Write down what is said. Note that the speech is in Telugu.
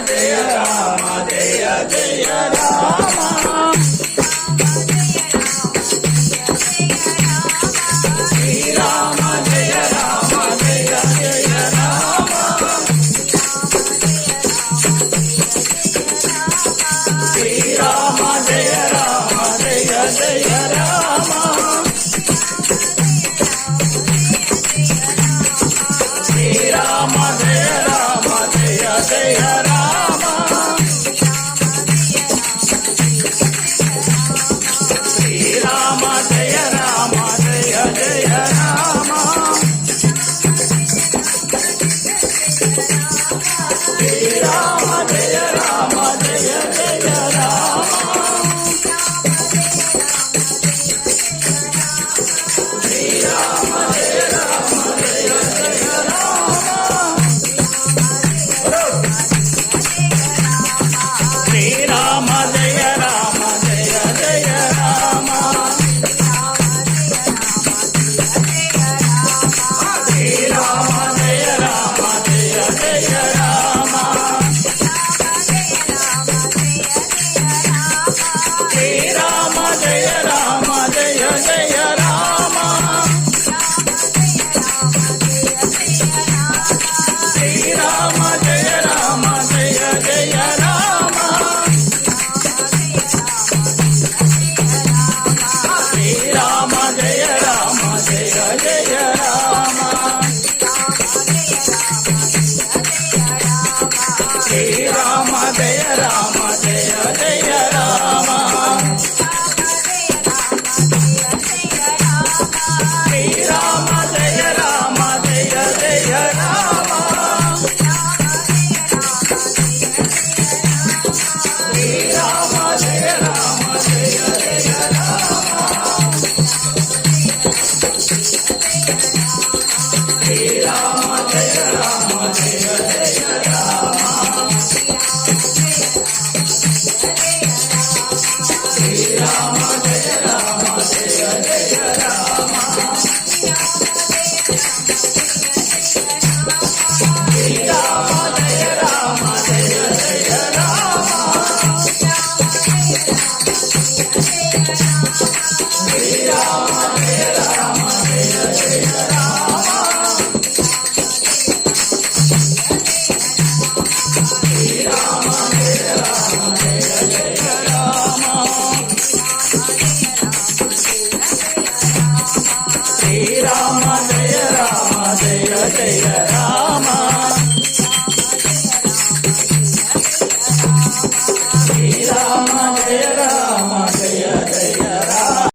జయ రామ జయ జయ రామ శ్రీరామ జయ రామ జయ జయ రామ శ్రీరామ జయ రామ జయ జయ రామ శ్రీరామ జయ రామ జయ జయ రామ శ్రీరామ జయ రామ జయ జయ రామ శ్రీరామ జయ రామ జయ జయ రామ శ్రీరామ జయ రామ జయ జయ రామ శ్రీరామ జయ రామ జయ జయ రామ శ్రీరామ జయ రామ జయ జయ రామ శ్రీరామ జయ రామ జయ జయ రామ శ్రీరామ జయ రామ జయ జయ రామ శ్రీరామ జయ రామ జయ జయ రామ శ్రీరామ జయ రామ జయ జయ రామ శ్రీరామ జయ రామ జయ జయ రామ శ్రీరామ జయ రామ జయ జయ రామ శ్రీరామ జయ రామ జయ జయ రామ శ్రీరామ జయ రామ జయ జయ రామ శ్రీరామ జయ రామ జయ జయ రామ శ్రీరామ జయ రామ జయ జయ రామ శ్రీరామ